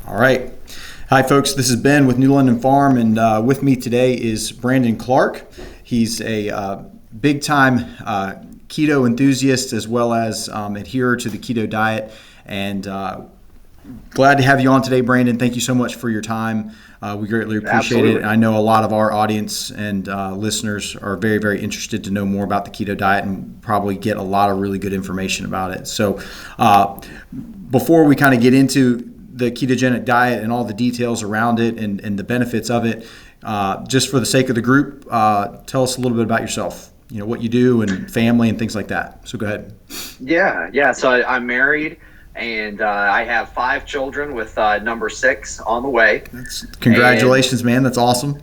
All right. Hi, folks. This is Ben with New London Farm, and with me today is Brandon Clark. He's a big-time keto enthusiast as well as adherer to the keto diet. And glad to have you on today, Brandon. Thank you so much for your time. We greatly appreciate Absolutely. it. I know a lot of our audience and listeners are very, very interested to know more about the keto diet and probably get a lot of really good information about it. So before we kind of get into the ketogenic diet and all the details around it and the benefits of it, just for the sake of the group, tell us a little bit about yourself, what you do and family and things like that. So go ahead. Yeah. So I'm married, and I have 5 children with number 6 on the way. Congratulations, man. That's awesome.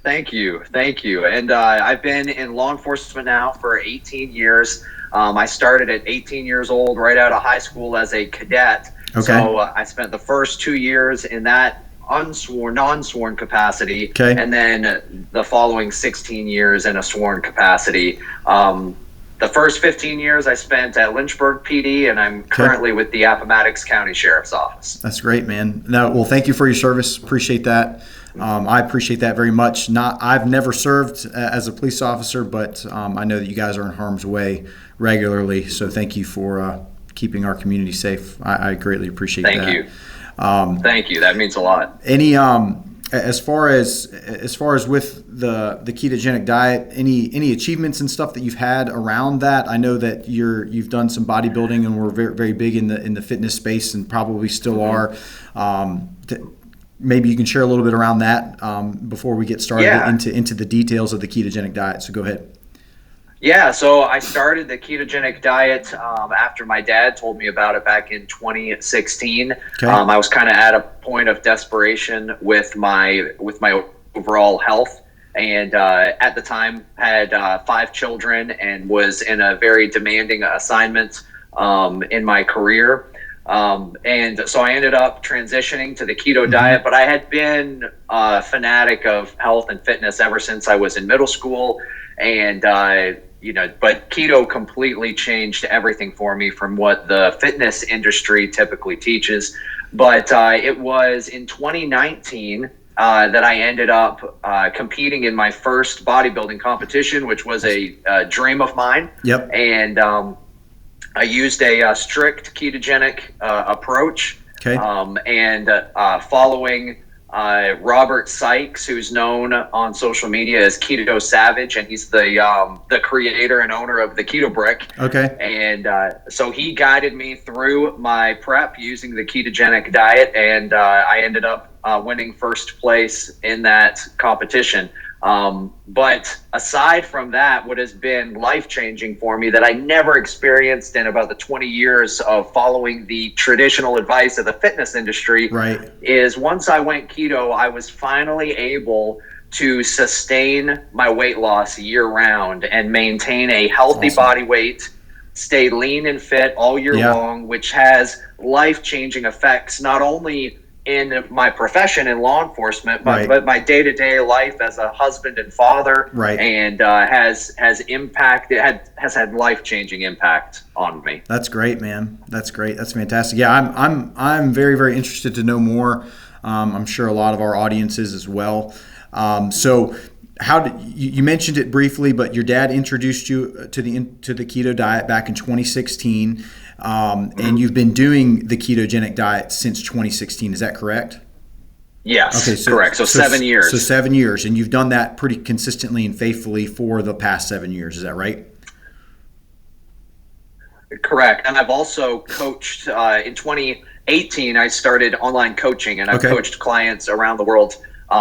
Thank you. And I've been in law enforcement now for 18 years. I started at 18 years old, right out of high school as a cadet. Okay. So I spent the first 2 years in that non-sworn capacity, Okay. and then the following 16 years in a sworn capacity. The first 15 years I spent at Lynchburg PD, and I'm currently with the Appomattox County Sheriff's Office. That's great, man. Well, thank you for your service. Appreciate that. I appreciate that very much. I've never served as a police officer, but I know that you guys are in harm's way regularly. So thank you for keeping our community safe. I greatly appreciate that. Thank you. Thank you. That means a lot. Any as far as with the ketogenic diet, any achievements and stuff that you've had around that? I know that you've done some bodybuilding and we're very, very big in the fitness space and probably still are. Maybe you can share a little bit around that before we get started into the details of the ketogenic diet. So go ahead. Yeah, so I started the ketogenic diet after my dad told me about it back in 2016. Okay. I was kind of at a point of desperation with my overall health, and at the time had 5 children and was in a very demanding assignment in my career. And so I ended up transitioning to the keto diet, but I had been a fanatic of health and fitness ever since I was in middle school. And, but keto completely changed everything for me from what the fitness industry typically teaches. But it was in 2019 that I ended up competing in my first bodybuilding competition, which was a dream of mine. Yep. And I used a strict ketogenic approach. Okay. And following Robert Sykes, who's known on social media as Keto Savage, and he's the creator and owner of the Keto Brick. Okay. And so he guided me through my prep using the ketogenic diet, and I ended up winning first place in that competition. But aside from that, what has been life-changing for me that I never experienced in about the 20 years of following the traditional advice of the fitness industry, Right. is once I went keto, I was finally able to sustain my weight loss year-round and maintain a healthy body weight, stay lean and fit all year long, which has life-changing effects not only in my profession in law enforcement, but my day-to-day life as a husband and father, and has had life-changing impact on me. That's great, man. That's great. That's fantastic. Yeah, I'm very, very interested to know more. I'm sure a lot of our audiences as well. So how did you mentioned it briefly, but your dad introduced you to the keto diet back in 2016. And you've been doing the ketogenic diet since 2016. Is that correct? Yes, okay, correct. So 7 years. So 7 years, and you've done that pretty consistently and faithfully for the past 7 years. Is that right? Correct. And I've also coached in 2018. I started online coaching, and I've coached clients around the world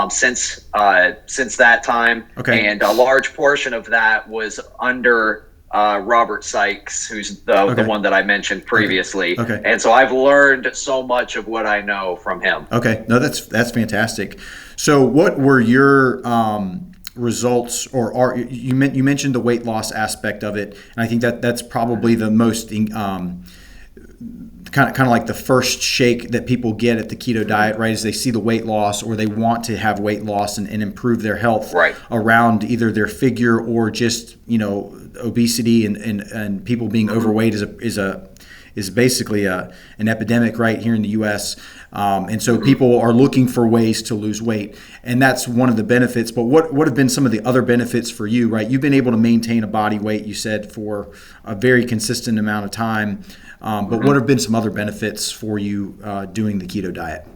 since that time. Okay. And a large portion of that was under Robert Sykes, who's the one that I mentioned previously. Okay. And so I've learned so much of what I know from him. Okay. No, that's fantastic. So what were your results, or you mentioned the weight loss aspect of it, and I think that's probably the most kind of like the first shake that people get at the keto diet, right? Is they see the weight loss, or they want to have weight loss and improve their health around either their figure or just, obesity and people being overweight is basically an epidemic right here in the U.S. And so people are looking for ways to lose weight, and that's one of the benefits. But what have been some of the other benefits for you, right? You've been able to maintain a body weight, you said, for a very consistent amount of time. But what have been some other benefits for you doing the keto diet?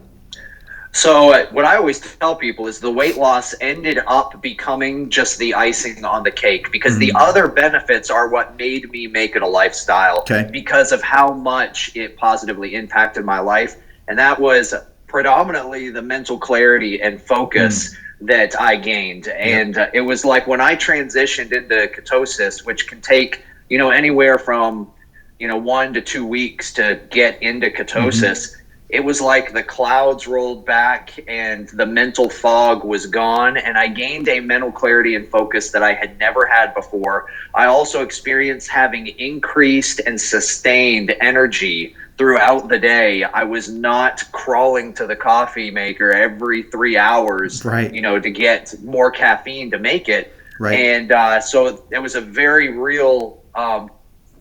So what I always tell people is the weight loss ended up becoming just the icing on the cake, because the other benefits are what made me make it a lifestyle, because of how much it positively impacted my life. And that was predominantly the mental clarity and focus that I gained. And it was like when I transitioned into ketosis, which can take, anywhere from, 1 to 2 weeks to get into ketosis. It was like the clouds rolled back and the mental fog was gone, and I gained a mental clarity and focus that I had never had before. I also experienced having increased and sustained energy throughout the day. I was not crawling to the coffee maker every 3 hours, to get more caffeine to make it. And so it was a very real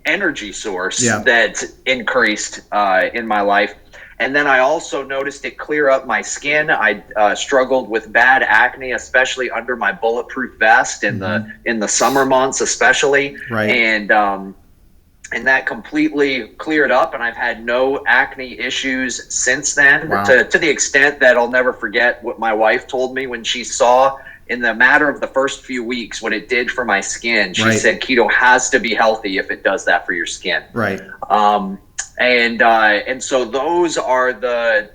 energy source that increased in my life. And then I also noticed it clear up my skin. I struggled with bad acne, especially under my bulletproof vest in the summer months, especially. And that completely cleared up, and I've had no acne issues since then. To the extent that I'll never forget what my wife told me when she saw, in the matter of the first few weeks, what it did for my skin. She said keto has to be healthy if it does that for your skin. And so those are the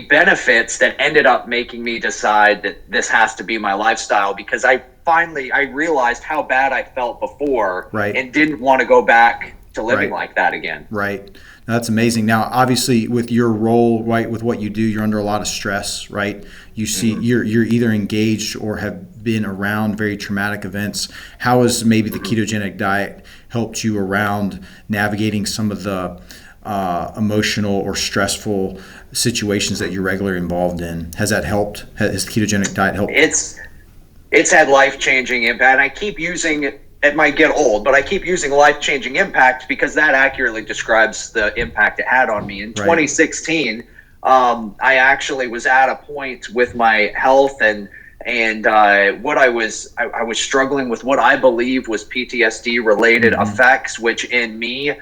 benefits that ended up making me decide that this has to be my lifestyle, because I realized how bad I felt before and didn't want to go back to living like that again. Now, that's amazing. Now, obviously, with your role, with what you do, you're under a lot of stress, right? You see, you're either engaged or have been around very traumatic events. How has maybe the ketogenic diet helped you around navigating some of the emotional or stressful situations that you're regularly involved in? Has that helped? Has the ketogenic diet helped? It's had life-changing impact. And I keep using it. It might get old, but I keep using life-changing impact because that accurately describes the impact it had on me. In 2016, I actually was at a point with my health and what I was struggling with what I believe was PTSD related effects, which in me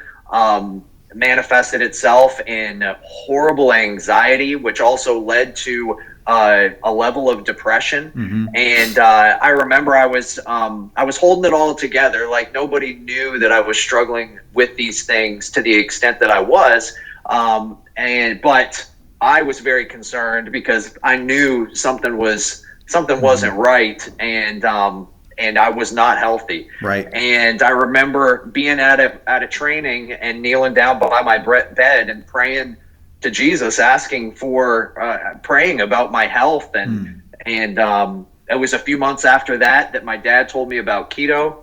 manifested itself in horrible anxiety, which also led to a level of depression. And I remember I was holding it all together. Like, nobody knew that I was struggling with these things to the extent that I was. But I was very concerned because I knew something wasn't right. And I was not healthy. And I remember being at a training and kneeling down by my bed and praying to Jesus, asking for praying about my health. And it was a few months after that my dad told me about keto.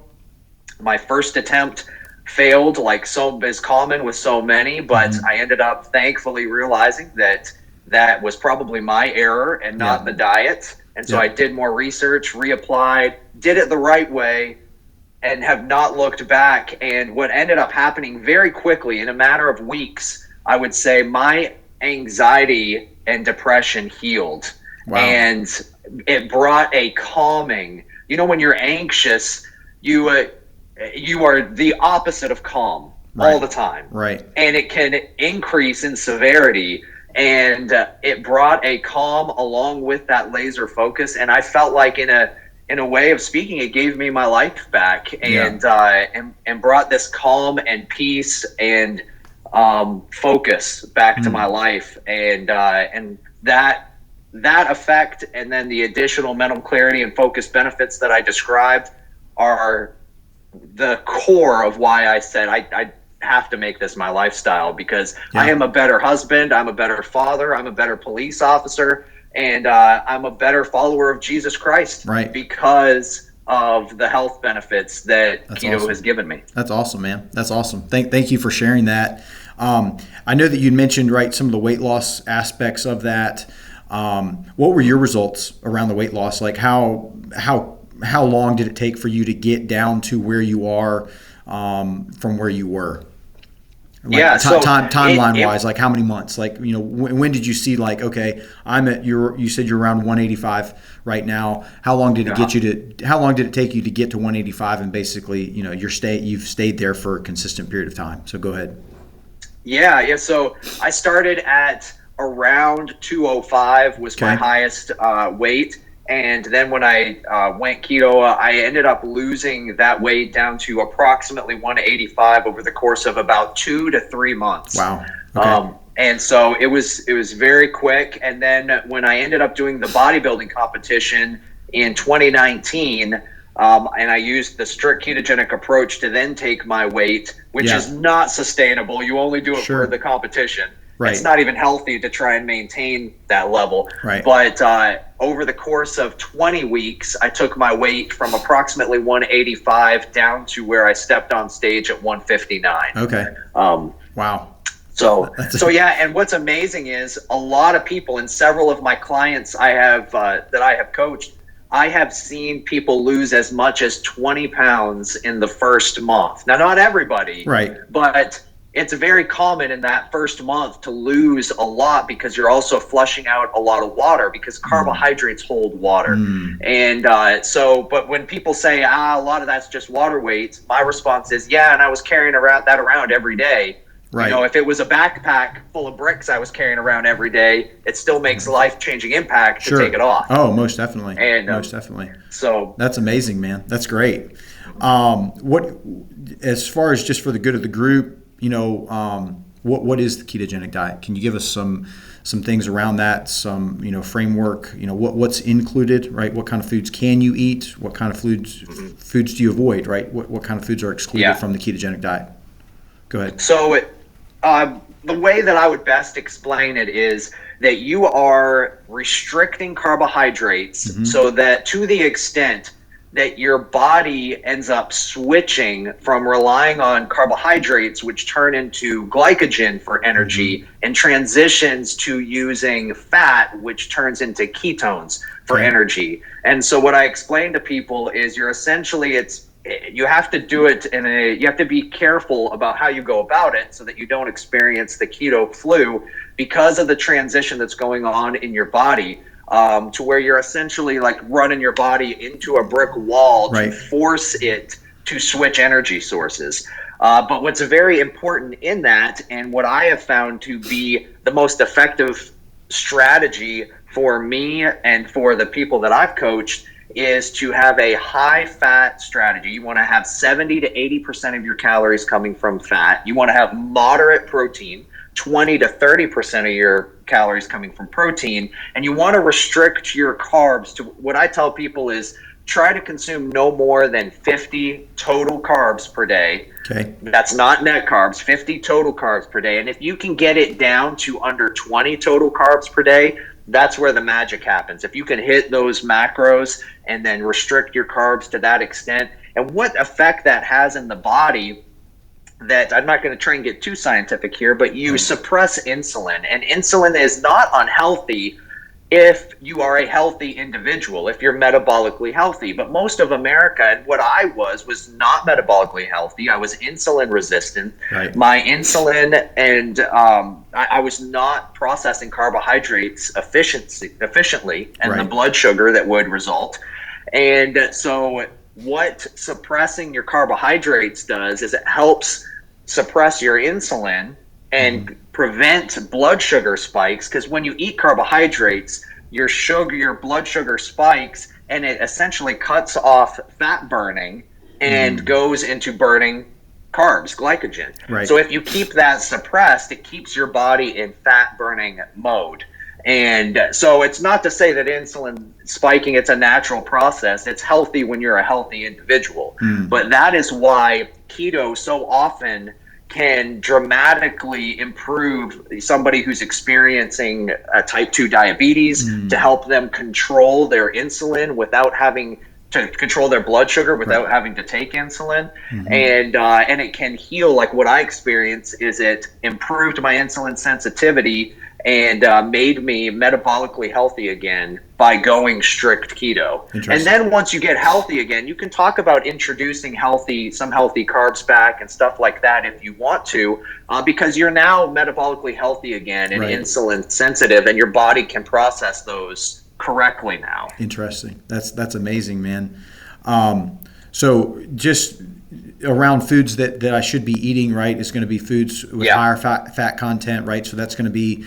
My first attempt failed, like so is common with so many, but I ended up thankfully realizing that was probably my error and not the diet. And so I did more research, reapplied, did it the right way, and have not looked back. And what ended up happening very quickly, in a matter of weeks, I would say my anxiety and depression healed. And it brought a calming. When you're anxious, you are the opposite of calm all the time. And it can increase in severity. And it brought a calm along with that laser focus. And I felt like in a way of speaking, it gave me my life back and brought this calm and peace and focus back to my life. And that effect, and then the additional mental clarity and focus benefits that I described, are the core of why I said I have to make this my lifestyle, because I am a better husband, I'm a better father, I'm a better police officer, and I'm a better follower of Jesus Christ because of the health benefits that keto has given me. That's awesome, man. That's awesome. Thank you for sharing that. I know that you mentioned some of the weight loss aspects of that. What were your results around the weight loss? Like how long did it take for you to get down to where you are from where you were? Like Yeah. So timeline wise, like how many months? Like, you know, when did you see like, okay, I'm at you said you're around 185 right now. How long did it get you to? How long did it take you to get to 185? And basically, you know, you've stayed there for a consistent period of time. So go ahead. Yeah. So I started at around 205 was my highest weight. And then when I went keto, I ended up losing that weight down to approximately 185 over the course of about 2 to 3 months. Wow. Okay. And so it was very quick. And then when I ended up doing the bodybuilding competition in 2019, and I used the strict ketogenic approach to then take my weight, which is not sustainable. You only do it for the competition. Right. It's not even healthy to try and maintain that level. Right. But over the course of 20 weeks, I took my weight from approximately 185 down to where I stepped on stage at 159. Okay. Wow. So yeah, and what's amazing is a lot of people, and several of my clients I have that I have coached, I have seen people lose as much as 20 pounds in the first month. Now, not everybody, right, but it's very common in that first month to lose a lot because you're also flushing out a lot of water because carbohydrates hold water. And but when people say, a lot of that's just water weight, my response is, yeah, and I was carrying that around every day. Right. You know, if it was a backpack full of bricks I was carrying around every day, it still makes life-changing impact to take it off. Oh, most definitely. And most definitely. So that's amazing, man. That's great. What, as far as just for the good of the group, you know, what is the ketogenic diet? Can you give us some things around that, some, you know, framework, you know, what's included, right? What kind of foods can you eat? What kind of foods do you avoid, right? What kind of foods are excluded from the ketogenic diet? Go ahead. So the way that I would best explain it is that you are restricting carbohydrates so that to the extent that your body ends up switching from relying on carbohydrates, which turn into glycogen for energy, and transitions to using fat, which turns into ketones for energy. And so what I explain to people is you're essentially, you have to do it you have to be careful about how you go about it so that you don't experience the keto flu because of the transition that's going on in your body, to where you're essentially like running your body into a brick wall to force it to switch energy sources. But what's very important in that, and what I have found to be the most effective strategy for me and for the people that I've coached, is to have a high fat strategy. You want to have 70 to 80% of your calories coming from fat. You want to have moderate protein, 20 to 30% of your calories coming from protein. And you want to restrict your carbs to what I tell people is try to consume no more than 50 total carbs per day. Okay. That's not net carbs, 50 total carbs per day. And if you can get it down to under 20 total carbs per day, that's where the magic happens. If you can hit those macros and then restrict your carbs to that extent, and what effect that has in the body, that I'm not going to try and get too scientific here, but you suppress insulin, and insulin is not unhealthy if you are a healthy individual, if you're metabolically healthy. But most of America, and what I was not metabolically healthy. I was insulin resistant. Right. My insulin, and I was not processing carbohydrates efficiently, and the blood sugar that would result. And so what suppressing your carbohydrates does is it helps suppress your insulin and prevent blood sugar spikes, because when you eat carbohydrates, your blood sugar spikes, and it essentially cuts off fat burning and goes into burning carbs, glycogen. Right. So if you keep that suppressed, it keeps your body in fat burning mode. And so it's not to say that insulin spiking, it's a natural process. It's healthy when you're a healthy individual. But that is why keto so often can dramatically improve somebody who's experiencing type 2 diabetes, to help them control their insulin without having to control their blood sugar without having to take insulin. And it can heal. Like what I experienced is it improved my insulin sensitivity and made me metabolically healthy again by going strict keto. And then once you get healthy again, you can talk about introducing some healthy carbs back and stuff like that if you want to, because you're now metabolically healthy again and insulin sensitive, and your body can process those correctly now. Interesting. That's amazing, man. So just around foods that I should be eating, right, is going to be foods with higher fat content, right? So that's going to be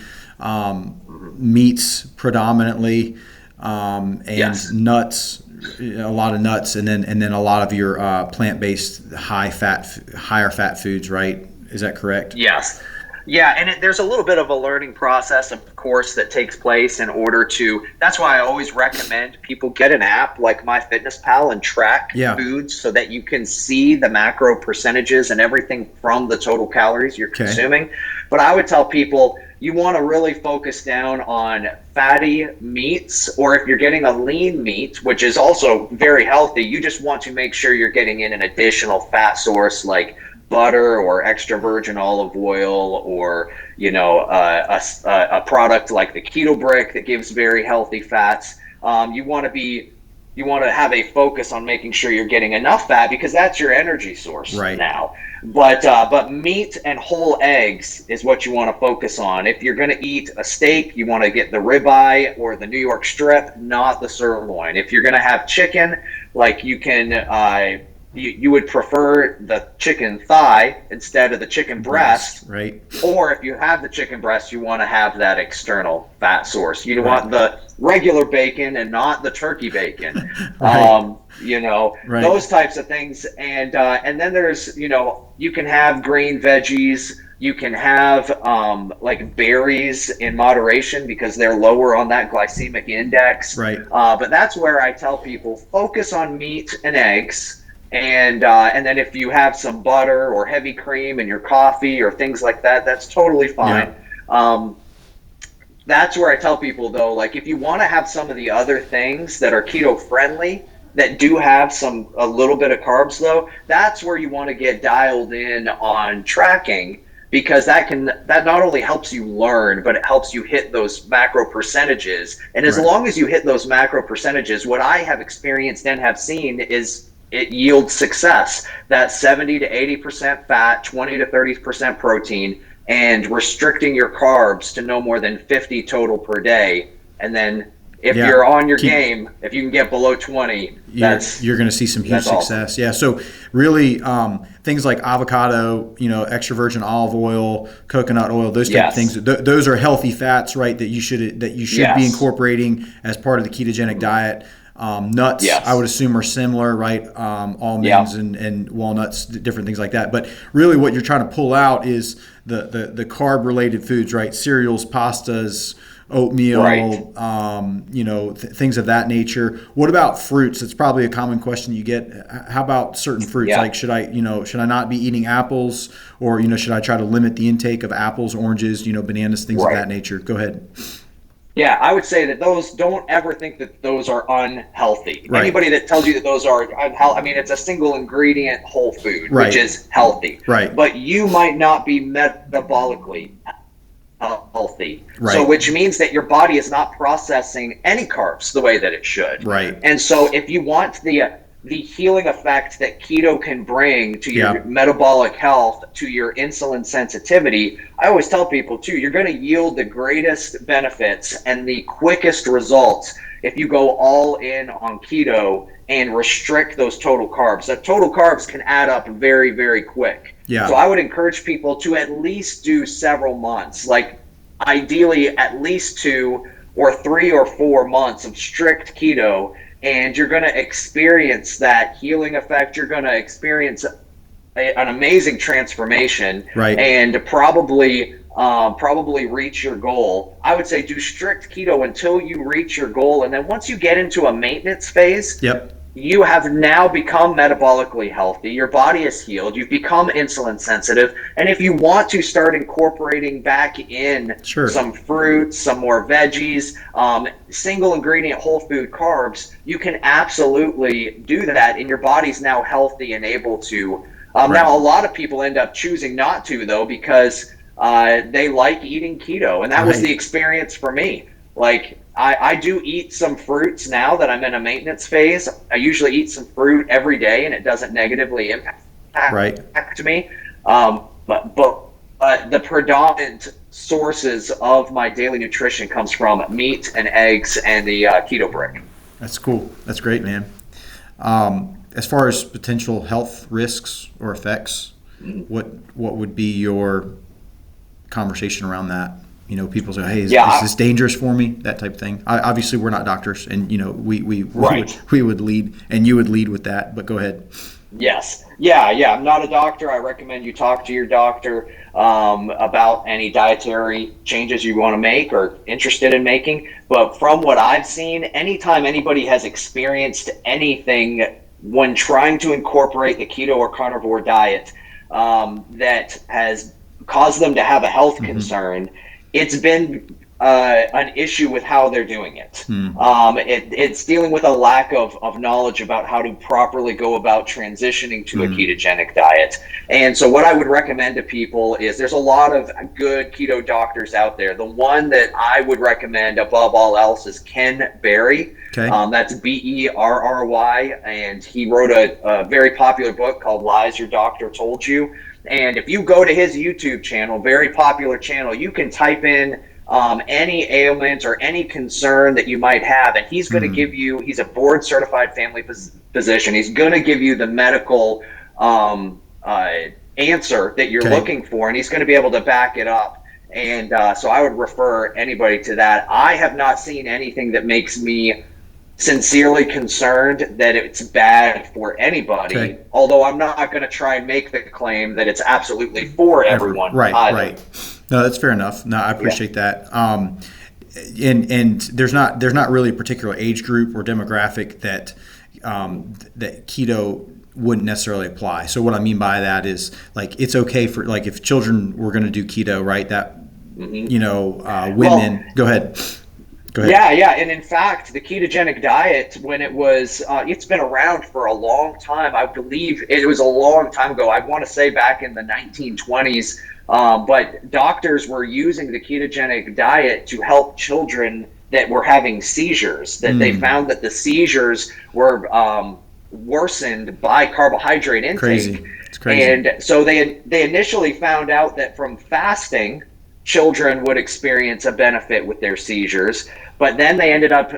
meats predominantly, and nuts, a lot of nuts, and then a lot of your plant-based higher fat foods, right? Is that correct? Yes. Yeah, and there's a little bit of a learning process, of course, that takes place in order to. That's why I always recommend people get an app like MyFitnessPal and track foods so that you can see the macro percentages and everything from the total calories you're consuming. But I would tell people you want to really focus down on fatty meats, or if you're getting a lean meat, which is also very healthy, you just want to make sure you're getting in an additional fat source like butter or extra virgin olive oil, or a product like the Keto Brick that gives very healthy fats. You want to have a focus on making sure you're getting enough fat, because that's your energy source now. But meat and whole eggs is what you want to focus on. If you're going to eat a steak, you want to get the ribeye or the New York strip, not the sirloin. If you're going to have chicken, like you can. You would prefer the chicken thigh instead of the chicken breast, right? Or if you have the chicken breast, you want to have that external fat source. You want the regular bacon and not the turkey bacon, those types of things. And then there's, you can have green veggies. You can have like berries in moderation because they're lower on that glycemic index. Right. But that's where I tell people focus on meat and eggs. And then if you have some butter or heavy cream in your coffee or things like that, that's totally fine. That's where I tell people, though, like if you want to have some of the other things that are keto friendly that do have a little bit of carbs, though, that's where you want to get dialed in on tracking, because that not only helps you learn, but it helps you hit those macro percentages. And as long as you hit those macro percentages, what I have experienced and have seen is it yields success. That 70 to 80% fat, 20 to 30% protein, and restricting your carbs to no more than 50 total per day. And then if you're on your game, if you can get below 20, you're going to see some huge success. Awesome. Yeah. So really, things like avocado, extra virgin olive oil, coconut oil, those type of things. Those are healthy fats, right? That you should be incorporating as part of the ketogenic diet. Nuts, I would assume, are similar, right? Almonds and walnuts, different things like that. But really what you're trying to pull out is the carb-related foods, right? Cereals, pastas, oatmeal, things of that nature. What about fruits? It's probably a common question you get. How about certain fruits? Like should I not be eating apples, or should I try to limit the intake of apples, oranges, bananas, things of that nature? Go ahead. Yeah, I would say that those, don't ever think that those are unhealthy. Right. Anybody that tells you that those are unhealthy, I mean, it's a single ingredient whole food, which is healthy. Right. But you might not be metabolically healthy. Right. So which means that your body is not processing any carbs the way that it should. Right. And so if you want the healing effect that keto can bring to your metabolic health, to your insulin sensitivity, I always tell people too, you're going to yield the greatest benefits and the quickest results if you go all in on keto and restrict those total carbs. That total carbs can add up very, very quick. Yeah. So I would encourage people to at least do several months, like ideally at least 2 or 3 or 4 months of strict keto, and you're going to experience that healing effect. You're going to experience an amazing transformation, and probably reach your goal. I would say do strict keto until you reach your goal, and then once you get into a maintenance phase, you have now become metabolically healthy. Your body is healed. You've become insulin sensitive. And if you want to start incorporating back in some fruits, some more veggies, single ingredient whole food carbs, you can absolutely do that. And your body's now healthy and able to. Now, a lot of people end up choosing not to, though, because they like eating keto. And that was the experience for me. Like, I do eat some fruits now that I'm in a maintenance phase. I usually eat some fruit every day, and it doesn't negatively impact me. But the predominant sources of my daily nutrition comes from meat and eggs and the keto brick. That's cool. That's great, man. As far as potential health risks or effects, what would be your conversation around that? You know, people say, "Hey, is this dangerous for me?" That type of thing. Obviously, we're not doctors, and you know, we would lead, and you would lead with that. But go ahead. Yes. Yeah. I'm not a doctor. I recommend you talk to your doctor about any dietary changes you want to make or interested in making. But from what I've seen, anytime anybody has experienced anything when trying to incorporate the keto or carnivore diet that has caused them to have a health concern, it's been an issue with how they're doing it. It's dealing with a lack of knowledge about how to properly go about transitioning to a ketogenic diet. And so what I would recommend to people is there's a lot of good keto doctors out there. The one that I would recommend above all else is Ken Berry. Okay. That's Berry, and he wrote a very popular book called Lies Your Doctor Told You. And if you go to his YouTube channel, very popular channel, you can type in any ailment or any concern that you might have, and he's going to give you, he's a board certified family physician. He's going to give you the medical answer that you're looking for, and he's going to be able to back it up. And so I would refer anybody to that. I have not seen anything that makes me sincerely concerned that it's bad for anybody, although I'm not going to try and make the claim that it's absolutely for everyone. Right. No, that's fair enough. No, I appreciate that. And there's not really a particular age group or demographic that that keto wouldn't necessarily apply. So what I mean by that is, like, it's okay for, like, if children were going to do keto, right? That women. Go ahead. Yeah. And in fact, the ketogenic diet, when it was, it's been around for a long time. I believe it was a long time ago. I want to say back in the 1920s. But doctors were using the ketogenic diet to help children that were having seizures, that they found that the seizures were worsened by carbohydrate intake. It's crazy. And so they initially found out that from fasting, children would experience a benefit with their seizures. But then they ended up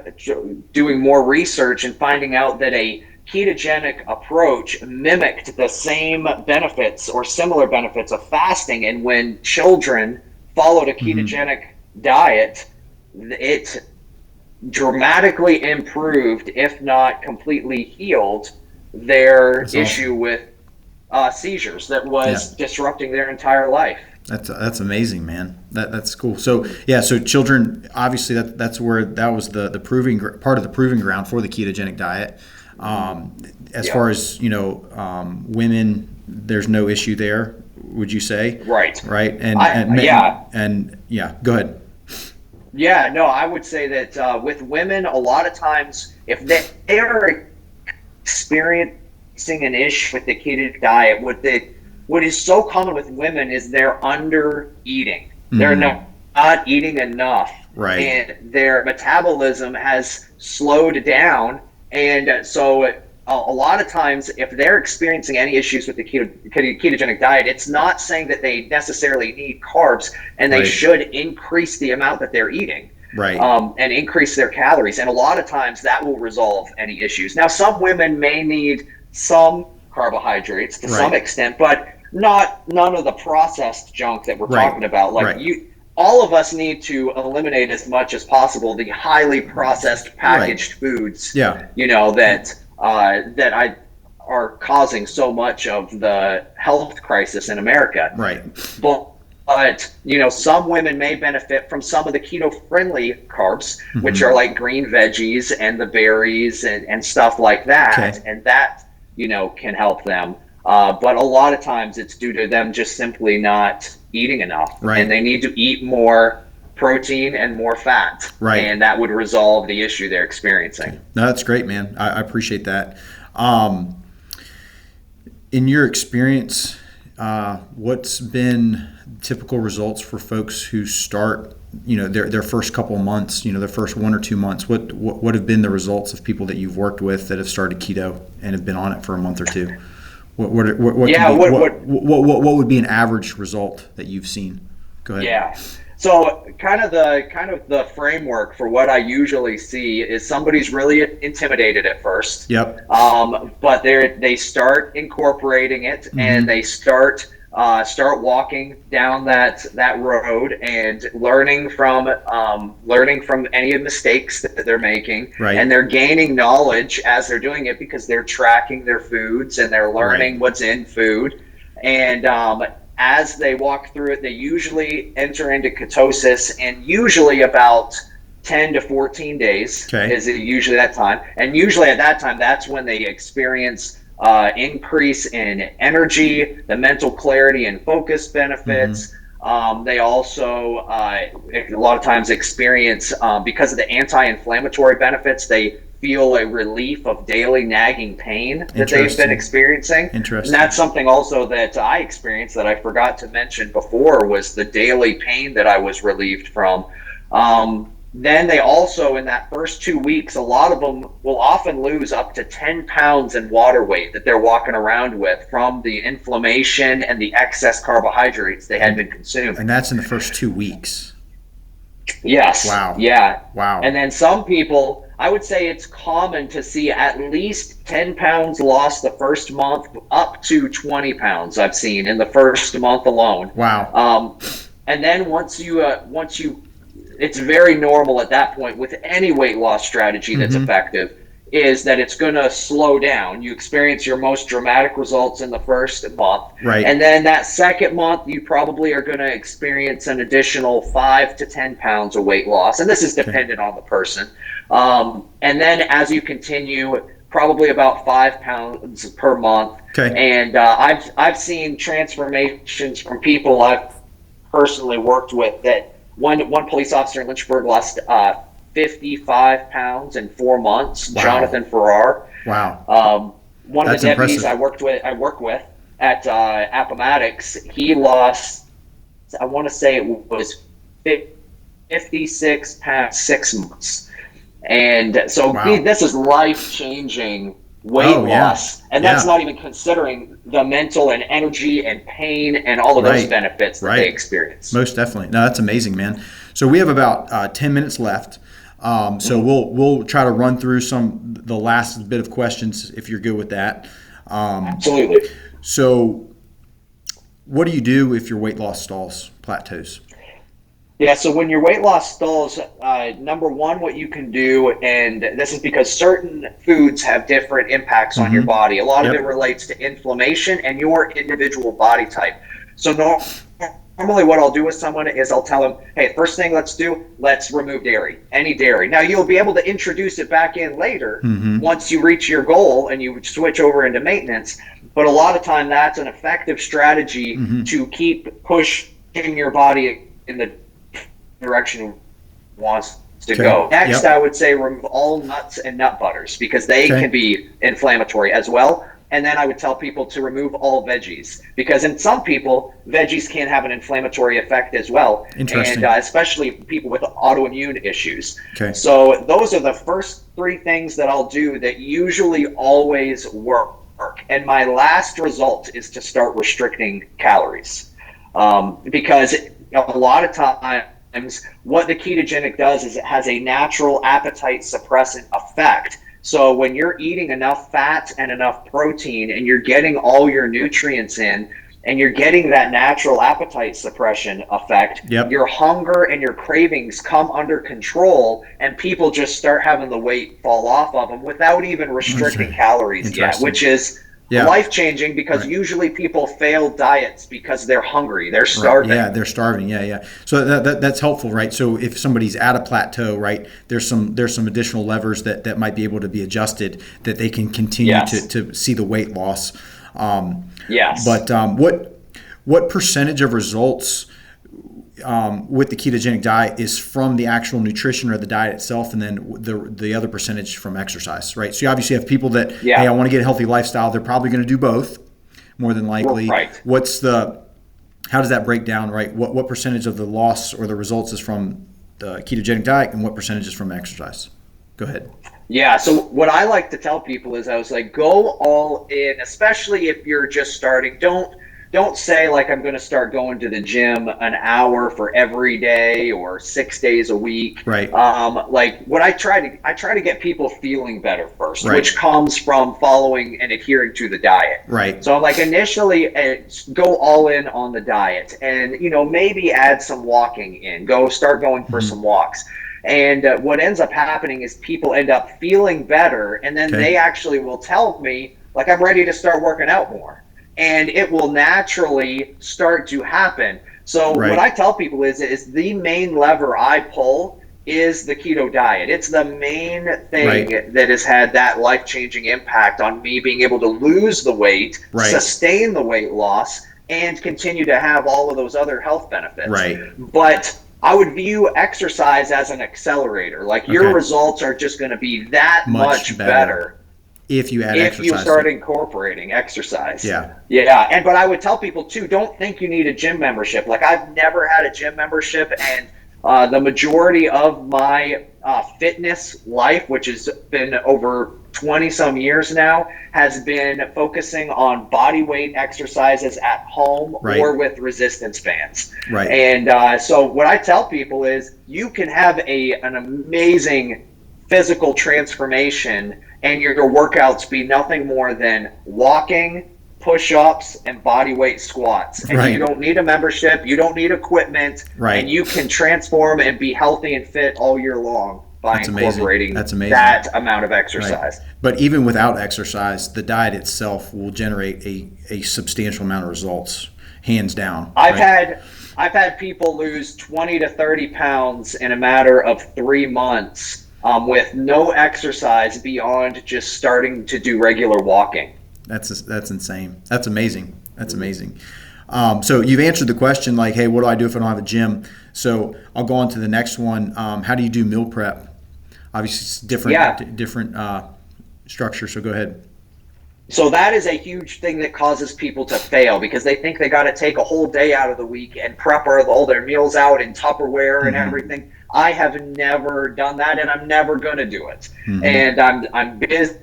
doing more research and finding out that a ketogenic approach mimicked the same benefits or similar benefits of fasting. And when children followed a ketogenic diet, it dramatically improved, if not completely healed, their issue with seizures that was disrupting their entire life. That's amazing, man. That's cool. So so children, obviously that was the proving part of the proving ground for the ketogenic diet. As far as women, there's no issue there, would you say? Right. And go ahead. Yeah, no, I would say that with women, a lot of times, if they are experiencing an issue with the ketogenic diet, what is so common with women is they're under eating. They're not eating enough. Right. And their metabolism has slowed down. And so a lot of times, if they're experiencing any issues with the ketogenic diet, it's not saying that they necessarily need carbs, and they should increase the amount that they're eating. Right. And increase their calories. And a lot of times that will resolve any issues. Now, some women may need some carbohydrates to some extent, but none of the processed junk that we're talking about. All of us need to eliminate as much as possible the highly processed packaged foods. That are causing so much of the health crisis in America. Right. But some women may benefit from some of the keto-friendly carbs, which are like green veggies and the berries and stuff like that, and that can help them. But a lot of times it's due to them just simply not eating enough, and they need to eat more protein and more fat, and that would resolve the issue they're experiencing. No, that's great, man. I appreciate that. In your experience, what's been typical results for folks who start, their first couple of months, their first 1 or 2 months? What have been the results of people that you've worked with that have started keto and have been on it for a month or two? What would be an average result that you've seen? Go ahead. Yeah. So kind of the framework for what I usually see is somebody's really intimidated at first. Yep. But they start incorporating it, and they start walking down that road and learning from any mistakes that they're making. Right. And they're gaining knowledge as they're doing it because they're tracking their foods and they're learning what's in food. And as they walk through it, they usually enter into ketosis, and usually about 10 to 14 days is usually that time. And usually at that time, that's when they experience increase in energy, the mental clarity and focus benefits. They also a lot of times experience, because of the anti-inflammatory benefits, they feel a relief of daily nagging pain that they've been experiencing. Interesting. And that's something also that I experienced that I forgot to mention before, was the daily pain that I was relieved from. Then they also, in that first 2 weeks, a lot of them will often lose up to 10 pounds in water weight that they're walking around with from the inflammation and the excess carbohydrates they had been consuming. And that's in the first 2 weeks. Yes. Wow. Yeah. Wow. And then some people, I would say it's common to see at least 10 pounds lost the first month, up to 20 pounds I've seen in the first month alone. Wow. And then once you it's very normal at that point with any weight loss strategy that's effective, is that it's going to slow down. You experience your most dramatic results in the first month. Right. And then that second month, you probably are going to experience an additional 5 to 10 pounds of weight loss. And this is dependent on the person. And then as you continue, probably about 5 pounds per month. Okay. And I've seen transformations from people I've personally worked with, that one police officer in Lynchburg lost 55 pounds in 4 months. Wow. Jonathan Farrar. Wow. One of the deputies I work with at Appomattox, he lost, I want to say it was 56 pounds, 6 months. And so this is life-changing weight loss. And that's not even considering the mental and energy and pain and all of those benefits that they experience. Most definitely. No, that's amazing, man. So we have about 10 minutes left. So we'll try to run through the last bit of questions if you're good with that. Absolutely. So what do you do if your weight loss stalls, plateaus? Yeah, so when your weight loss stalls, number one, what you can do, and this is because certain foods have different impacts on your body. A lot of it relates to inflammation and your individual body type. So normally what I'll do with someone is I'll tell them, hey, first thing let's remove dairy, any dairy. Now you'll be able to introduce it back in later once you reach your goal and you switch over into maintenance. But a lot of time that's an effective strategy to keep pushing your body in the direction it wants to go. Next, I would say remove all nuts and nut butters, because they can be inflammatory as well. And then I would tell people to remove all veggies, because in some people, veggies can have an inflammatory effect as well. Interesting. And especially people with autoimmune issues. Okay. So those are the first 3 things that I'll do that usually always work. And my last result is to start restricting calories. Because a lot of times, what the ketogenic does is it has a natural appetite suppressant effect. So when you're eating enough fat and enough protein and you're getting all your nutrients in and you're getting that natural appetite suppression effect, your hunger and your cravings come under control, and people just start having the weight fall off of them without even restricting calories yet, which is life-changing, because usually people fail diets because they're hungry, they're starving. Yeah, they're starving. Yeah. So that's helpful, right? So if somebody's at a plateau, right, there's some additional levers that might be able to be adjusted, that they can continue to see the weight loss. But what percentage of results with the ketogenic diet is from the actual nutrition or the diet itself, and then the other percentage from exercise, right? So you obviously have people that, hey, I want to get a healthy lifestyle. They're probably going to do both, more than likely. Right. how does that break down, right? What percentage of the loss or the results is from the ketogenic diet and what percentage is from exercise? Go ahead. Yeah. So what I like to tell people is I was like, go all in, especially if you're just starting. Don't say like I'm going to start going to the gym an hour for every day or 6 days a week. Right. Like what I try to get people feeling better first, Right. which comes from following and adhering to the diet. Right. So I'm like initially go all in on the diet, and maybe add some walking in. Start going for some walks. And what ends up happening is people end up feeling better, and then they actually will tell me like I'm ready to start working out more. And it will naturally start to happen. So what I tell people is the main lever I pull is the keto diet. It's the main thing that has had that life-changing impact on me being able to lose the weight, sustain the weight loss, and continue to have all of those other health benefits. But I would view exercise as an accelerator. Like your results are just going to be that much better. If you add exercise. If you start incorporating exercise. Yeah. But I would tell people too, don't think you need a gym membership. Like I've never had a gym membership, and the majority of my fitness life, which has been over 20 some years now, has been focusing on body weight exercises at home or with resistance bands. And so what I tell people is you can have an amazing physical transformation and your workouts be nothing more than walking, push-ups, and body weight squats. And you don't need a membership, you don't need equipment, and you can transform and be healthy and fit all year long by incorporating that amount of exercise. But even without exercise, the diet itself will generate a substantial amount of results, hands down. I've had people lose 20 to 30 pounds in a matter of 3 months. With no exercise beyond just starting to do regular walking. That's insane. That's amazing. That's amazing. So you've answered the question like, hey, what do I do if I don't have a gym? So I'll go on to the next one. How do you do meal prep? Obviously, it's different structure. So go ahead. So that is a huge thing that causes people to fail because they think they got to take a whole day out of the week and prep all their meals out in Tupperware and everything. I have never done that, and I'm never going to do it. And I'm busy.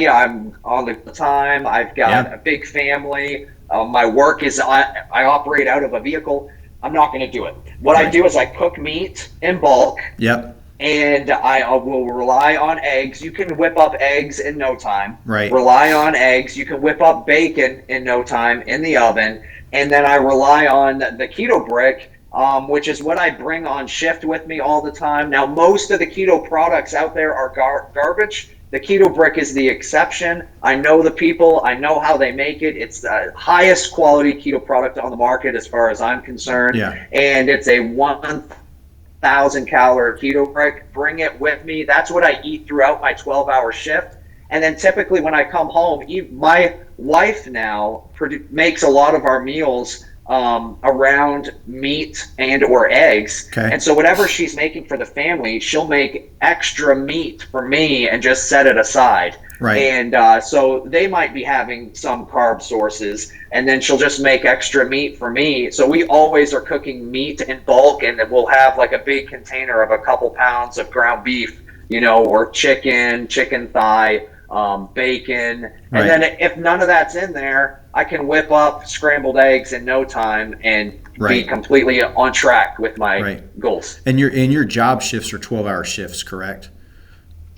I'm on the time. I've got a big family. My work is I operate out of a vehicle. I'm not going to do it. What I do is I cook meat in bulk. And I will rely on eggs. You can whip up eggs in no time. Rely on eggs. You can whip up bacon in no time in the oven. And then I rely on the keto brick, which is what I bring on shift with me all the time. Now, most of the keto products out there are garbage. The keto brick is the exception. I know the people. I know how they make it. It's the highest quality keto product on the market as far as I'm concerned. And it's a 1,000 calorie keto brick. Bring it with me. That's what I eat throughout my 12-hour shift. And then typically when I come home, my wife now makes a lot of our meals around meat and or eggs. And so whatever she's making for the family, she'll make extra meat for me and just set it aside. And so they might be having some carb sources, and then she'll just make extra meat for me. So we always are cooking meat in bulk, and we'll have like a big container of a couple pounds of ground beef, or chicken thigh, bacon. And then if none of that's in there, I can whip up scrambled eggs in no time and be completely on track with my goals. And your job shifts are 12-hour shifts, correct?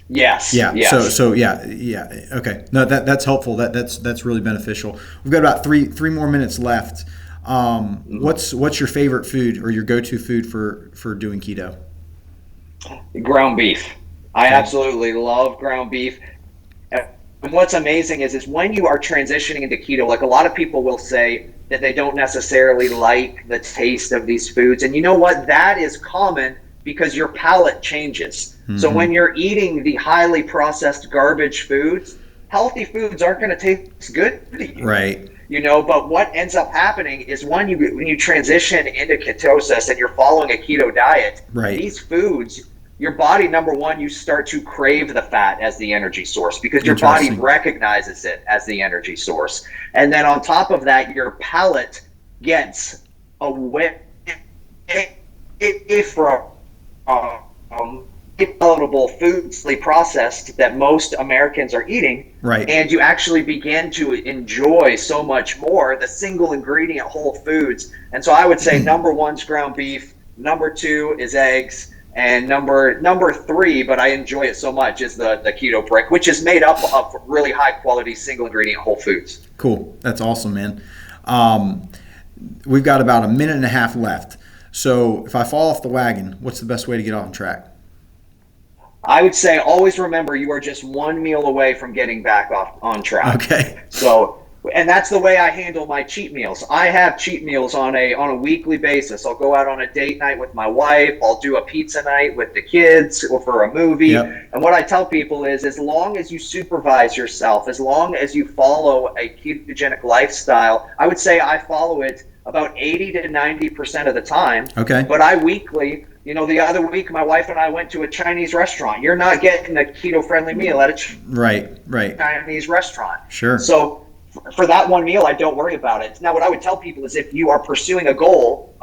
Yes. So okay. No, that's helpful. That's really beneficial. We've got about three more minutes left. What's your favorite food or your go-to food for doing keto? Ground beef. I absolutely love ground beef. And what's amazing is when you are transitioning into keto, like a lot of people will say that they don't necessarily like the taste of these foods. And you know what? That is common because your palate changes. So when you're eating the highly processed garbage foods, healthy foods aren't going to taste good to you. But what ends up happening is when you transition into ketosis and you're following a keto diet, these foods, your body, number one, you start to crave the fat as the energy source because your body recognizes it as the energy source. And then on top of that, your palate gets away from palatable foods processed that most Americans are eating, Right. and you actually begin to enjoy so much more the single ingredient whole foods. And so I would say number one's ground beef, number two is eggs, and number three, but I enjoy it so much, is the keto brick, which is made up of really high quality single ingredient whole foods. Cool. That's awesome, man. We've got about a minute and a half left. So if I fall off the wagon, what's the best way to get on track? I would say always remember you are just one meal away from getting back off on track. Okay. So, and that's the way I handle my cheat meals. I have cheat meals on a weekly basis. I'll go out on a date night with my wife. I'll do a pizza night with the kids or for a movie. Yep. And what I tell people is, as long as you supervise yourself, as long as you follow a ketogenic lifestyle, I would say I follow it about 80 to 90% of the time. Okay. But I weekly, the other week, my wife and I went to a Chinese restaurant. You're not getting a keto-friendly meal at a Right. Chinese restaurant. Sure. So for that one meal, I don't worry about it. Now, what I would tell people is, if you are pursuing a goal,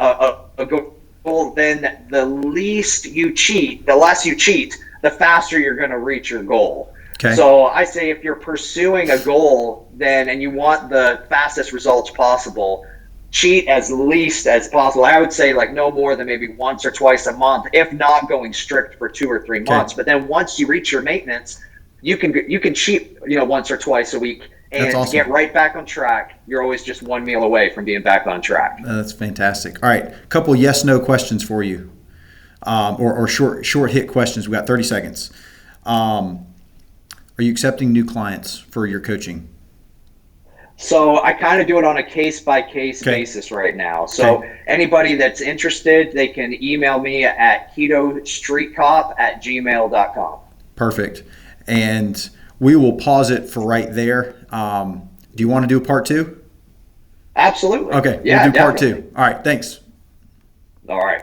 then the least you cheat, the less you cheat, the faster you're going to reach your goal. Okay. So I say, if you're pursuing a goal, and you want the fastest results possible, cheat as least as possible. I would say no more than maybe once or twice a month, if not going strict for 2 or 3 months. But then once you reach your maintenance, you can cheat once or twice a week and awesome. get right back on track. You're always just one meal away from being back on track. That's fantastic. All right, a couple yes/no questions for you, or short hit questions. We got 30 seconds. Are you accepting new clients for your coaching? So I kind of do it on a case-by-case basis right now. So anybody that's interested, they can email me at ketostreetcop@gmail.com. Perfect. And we will pause it for right there. Do you want to do a part two? Absolutely. Okay, Yeah, we'll do part definitely. two. All right, thanks. All right.